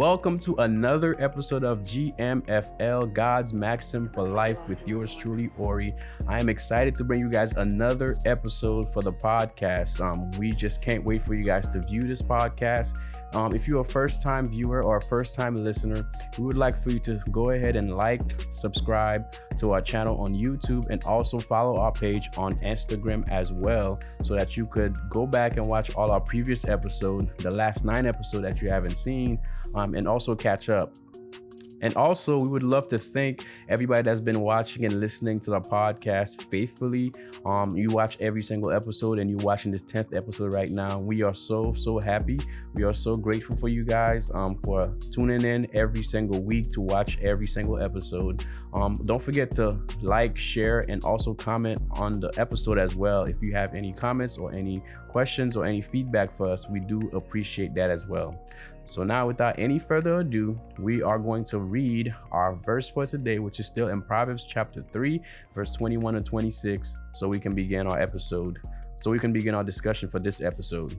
Welcome to another episode of GMFL, God's Maxim for Life, with yours truly, Ori. I am excited to bring you guys another episode for the podcast. We just can't wait for you guys to view this podcast. If you're a first-time viewer or a first-time listener, we would like for you to go ahead and like, subscribe to our channel on YouTube, and also follow our page on Instagram as well, so that you could go back and watch all our previous episodes, the last 9 episodes that you haven't seen, and also catch up. And also, we would love to thank everybody that's been watching and listening to the podcast faithfully. You watch every single episode, and you're watching this 10th episode right now. We are so happy. We are so grateful for you guys for tuning in every single week to watch every single episode. Don't forget to like, share, and also comment on the episode as well. If you have any comments or any questions or any feedback for us, we do appreciate that as well. So now, without any further ado, we are going to read our verse for today, which is still in Proverbs chapter 3, verse 21 and 26, so we can begin our discussion for this episode.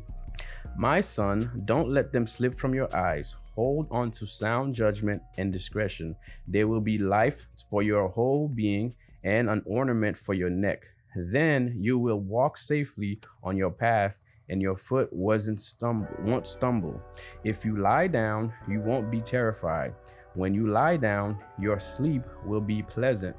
My son, don't let them slip from your eyes. Hold on to sound judgment and discretion. There will be life for your whole being and an ornament for your neck. Then you will walk safely on your path, and your foot won't stumble. If you lie down, you won't be terrified. When you lie down, your sleep will be pleasant.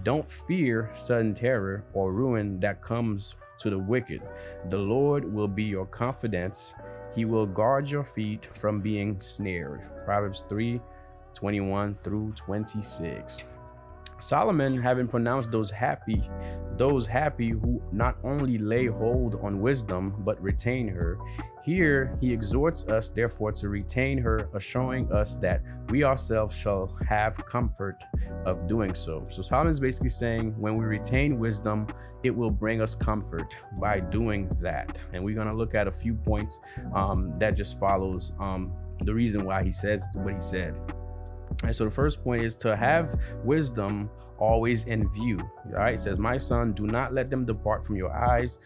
Don't fear sudden terror or ruin that comes to the wicked. The Lord will be your confidence. He will guard your feet from being snared. Proverbs 3:21 through 26. Solomon, having pronounced those happy who not only lay hold on wisdom but retain her. Here he exhorts us therefore to retain her, assuring us that we ourselves shall have comfort of doing so. So Solomon's basically saying, when we retain wisdom, it will bring us comfort by doing that. And we're going to look at a few points that just follows the reason why he says what he said. And so the first point is to have wisdom always in view. All right, it says, my son, do not let them depart from your eyes.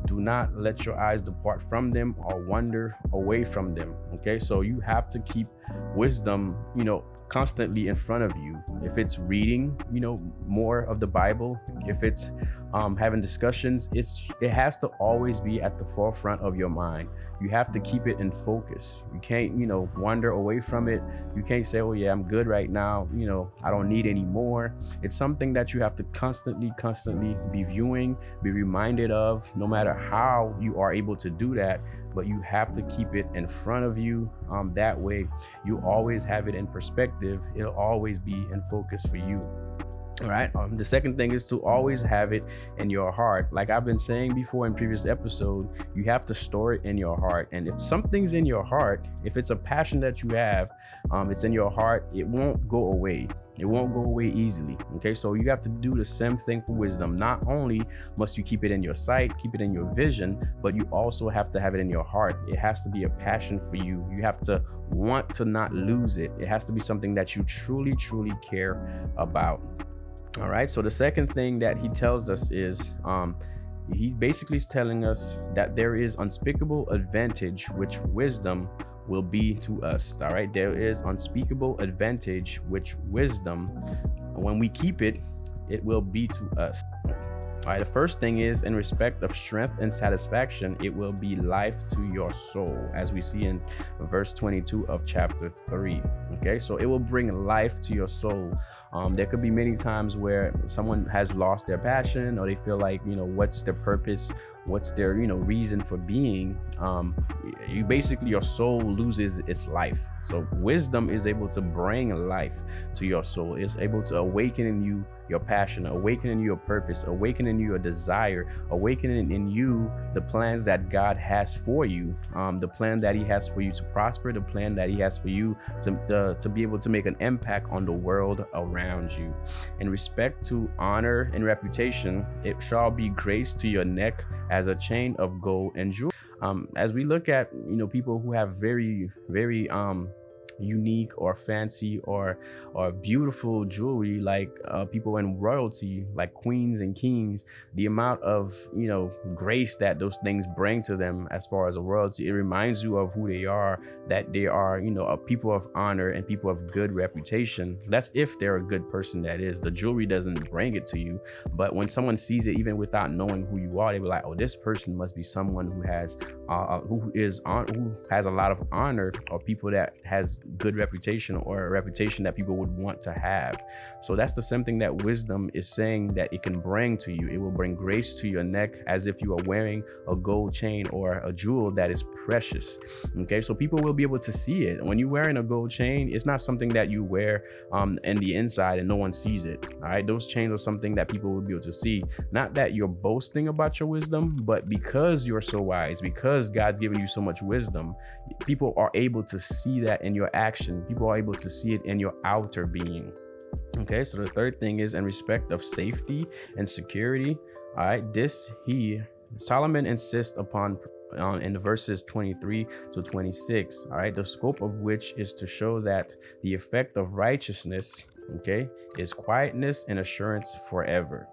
Do not let your eyes depart from them or wander away from them. Okay, so you have to keep wisdom, constantly in front of you. If it's reading, more of the Bible, if it's having discussions, it has to always be at the forefront of your mind. You have to keep it in focus. You can't, wander away from it. You can't say, oh yeah, I'm good right now. I don't need any more. It's something that you have to constantly be viewing, be reminded of, no matter how you are able to do that. But you have to keep it in front of you. That way you always have it in perspective. It'll always be in focus for you. All right. The second thing is to always have it in your heart. Like I've been saying before in previous episode, you have to store it in your heart. And if something's in your heart, if it's a passion that you have, it's in your heart, it won't go away. It won't go away easily. Okay, so you have to do the same thing for wisdom. Not only must you keep it in your sight, keep it in your vision, but you also have to have it in your heart. It has to be a passion for you. You have to want to not lose it. It has to be something that you truly care about. All right, so the second thing that he tells us is he basically is telling us that there is unspeakable advantage which wisdom will be to us. All right, there is unspeakable advantage which wisdom, when we keep it, it will be to us. All right, the first thing is, in respect of strength and satisfaction, it will be life to your soul, as we see in verse 22 of chapter 3. Okay, so it will bring life to your soul. There could be many times where someone has lost their passion, or they feel like, what's their purpose? What's their, reason for being? Your soul loses its life. So wisdom is able to bring life to your soul. It's able to awaken in you your passion, awaken in you your purpose, awaken in you your desire, awakening in you the plans that God has for you, the plan that he has for you to prosper, the plan that he has for you to be able to make an impact on the world around you. In respect to honor and reputation, it shall be grace to your neck as a chain of gold and jewelry. As we look at, people who have very unique or fancy or beautiful jewelry like people in royalty, like queens and kings, the amount of grace that those things bring to them as far as a royalty, it reminds you of who they are, that they are a people of honor and people of good reputation. That's if they're a good person. That is, the jewelry doesn't bring it to you, but when someone sees it, even without knowing who you are, they be like, oh, this person must be someone who has a lot of honor, or people that has good reputation, or a reputation that people would want to have. So that's the same thing that wisdom is saying that it can bring to you. It will bring grace to your neck as if you are wearing a gold chain or a jewel that is precious. Okay, so people will be able to see it. When you're wearing a gold chain, it's not something that you wear in the inside and no one sees it. All right, those chains are something that people will be able to see. Not that you're boasting about your wisdom, but because you're so wise, because God's given you so much wisdom, people are able to see that in your action. People are able to see it in your outer being. Okay, so the third thing is in respect of safety and security. All right, Solomon insists upon in the verses 23 to 26. All right, the scope of which is to show that the effect of righteousness, okay, is quietness and assurance forever.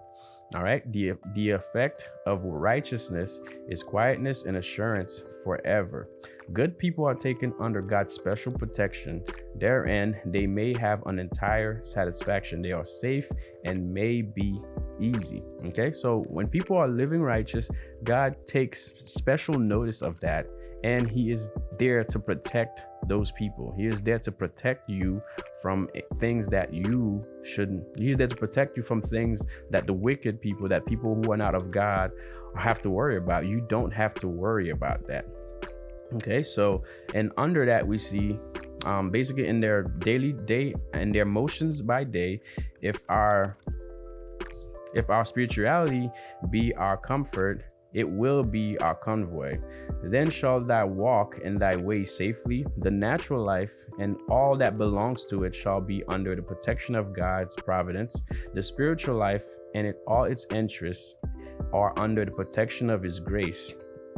All right, the effect of righteousness is quietness and assurance forever. Good people are taken under God's special protection. Therein, they may have an entire satisfaction. They are safe and may be easy. Okay, so when people are living righteous, God takes special notice of that, and He is there to protect those people. He is there to protect you from things that you shouldn't. He's there to protect you from things that the wicked people, that people who are not of God, have to worry about. You don't have to worry about that. Okay, so and under that we see basically in their daily day and their motions by day, if our spirituality be our comfort, it will be our convoy. Then shall thou walk in thy way safely. The natural life and all that belongs to it shall be under the protection of God's providence. The spiritual life and all its interests are under the protection of His grace.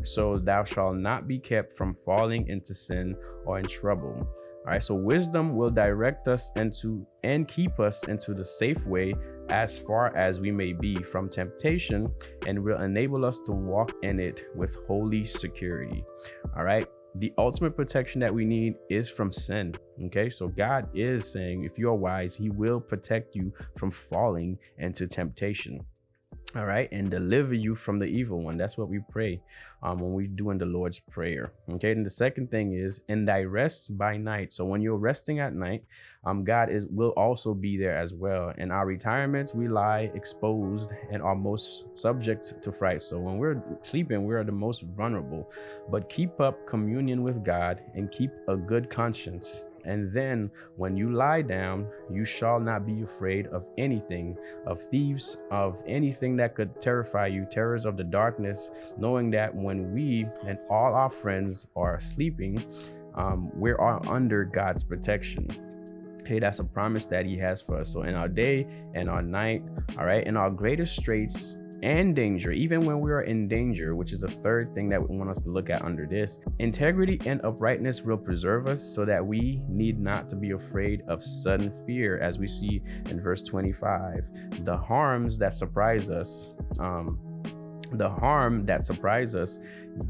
So thou shalt not be kept from falling into sin or in trouble. All right, so wisdom will direct us into and keep us into the safe way as far as we may be from temptation, and will enable us to walk in it with holy security. All right, the ultimate protection that we need is from sin. Okay, so God is saying if you're wise, He will protect you from falling into temptation. All right, and deliver you from the evil one. That's what we pray when we're doing the Lord's Prayer. Okay, and the second thing is in thy rest by night. So when you're resting at night, God will also be there as well. In our retirements, we lie exposed and are most subject to fright. So when we're sleeping, we are the most vulnerable. But keep up communion with God and keep a good conscience. And then when you lie down, you shall not be afraid of anything, of thieves, of anything that could terrify you, terrors of the darkness, knowing that when we and all our friends are sleeping, we are under God's protection. Hey, that's a promise that He has for us. So in our day and our night, all right, in our greatest straits and danger, even when we are in danger, which is a third thing that we want us to look at under this, integrity and uprightness will preserve us so that we need not to be afraid of sudden fear, as we see in verse 25. The harm that surprise us,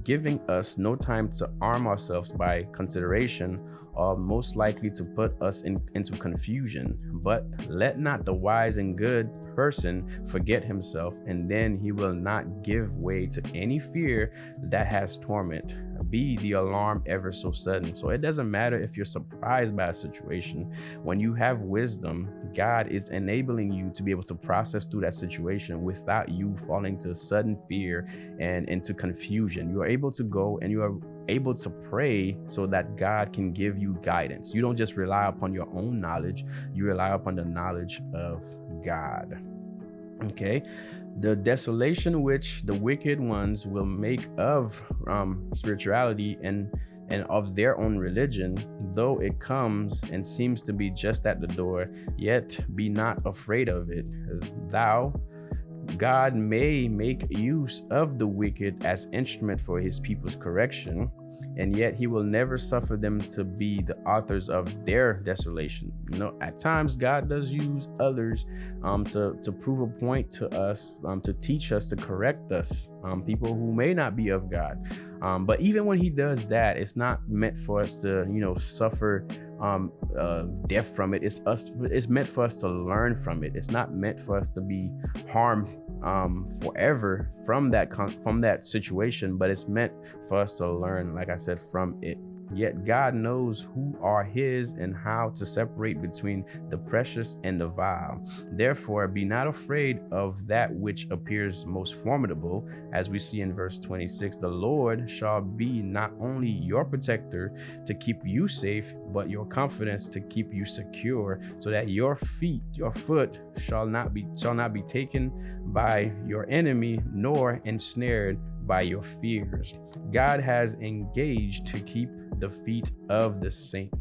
giving us no time to arm ourselves by consideration, are most likely to put us into confusion. But let not the wise and good person forget himself, and then he will not give way to any fear that has torment, be the alarm ever so sudden. So it doesn't matter if you're surprised by a situation. When you have wisdom, God is enabling you to be able to process through that situation without you falling to sudden fear and into confusion. You are able to go and you are able to pray so that God can give you guidance. You don't just rely upon your own knowledge, you rely upon the knowledge of God. Okay, the desolation which the wicked ones will make of spirituality and of their own religion, though it comes and seems to be just at the door, yet be not afraid of it. Thou God may make use of the wicked as instrument for his people's correction, and yet he will never suffer them to be the authors of their desolation. At times God does use others to prove a point to us, to teach us, to correct us, people who may not be of God. But even when he does that, it's not meant for us to, suffer death from it. It's meant for us to learn from it. It's not meant for us to be harmed forever from that situation, but it's meant for us to learn, like I said, from it. Yet God knows who are his and how to separate between the precious and the vile. Therefore, be not afraid of that which appears most formidable. As we see in verse 26, the Lord shall be not only your protector to keep you safe, but your confidence to keep you secure, so that your foot shall not be taken by your enemy, nor ensnared by your fears. God has engaged to keep the feet of the saint.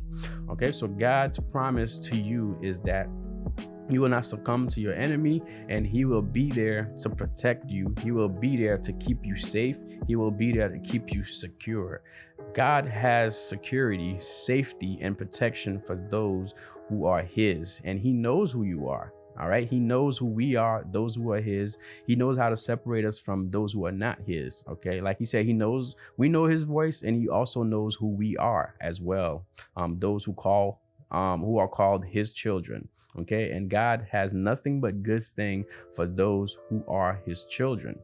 Okay, so God's promise to you is that you will not succumb to your enemy, and he will be there to protect you. He will be there to keep you safe. He will be there to keep you secure. God has security, safety, and protection for those who are his, and he knows who you are. All right. He knows who we are, those who are his. He knows how to separate us from those who are not his. Okay. Like he said, we know his voice, and he also knows who we are as well. Those who are called his children. Okay. And God has nothing but good thing for those who are his children.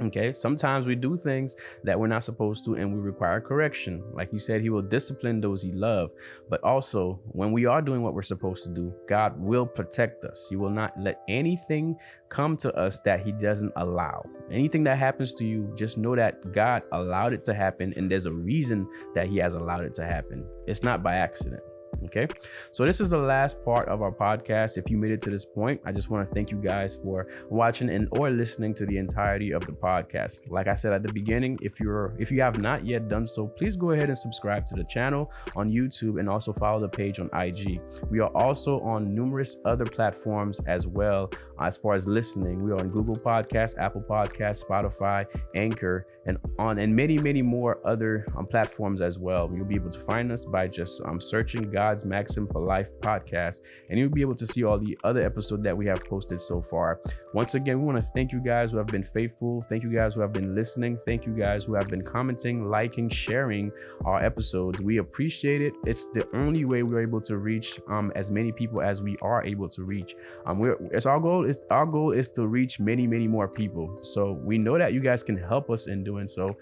Okay, sometimes we do things that we're not supposed to, and we require correction. Like he said, he will discipline those he loves. But also, when we are doing what we're supposed to do, God will protect us. He will not let anything come to us that he doesn't allow. Anything that happens to you, just know that God allowed it to happen, and there's a reason that he has allowed it to happen. It's not by accident. Okay, so this is the last part of our podcast. If you made it to this point, I just want to thank you guys for watching or listening to the entirety of the podcast. Like I said at the beginning, if you have not yet done so, please go ahead and subscribe to the channel on YouTube, and also follow the page on IG. We are also on numerous other platforms as well. As far as listening, we are on Google Podcasts, Apple Podcasts, Spotify, Anchor, and many more other platforms as well. You'll be able to find us by just searching God's Maxim for Life podcast, and you'll be able to see all the other episodes that we have posted so far. Once again, we want to thank you guys who have been faithful. Thank you guys who have been listening. Thank you guys who have been commenting, liking, sharing our episodes. We appreciate it. It's the only way we're able to reach as many people as we are able to reach. Our goal is to reach many more people. So we know that you guys can help us in doing so,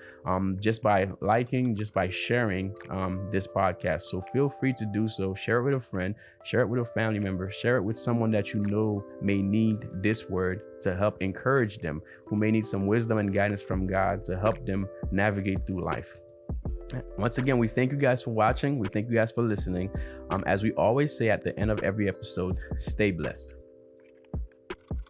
just by liking, just by sharing this podcast. So feel free to do so. Share it with a friend, share it with a family member, share it with someone that you know may need this word to help encourage them, who may need some wisdom and guidance from God to help them navigate through life. Once again, we thank you guys for watching. We thank you guys for listening. As we always say at the end of every episode, stay blessed.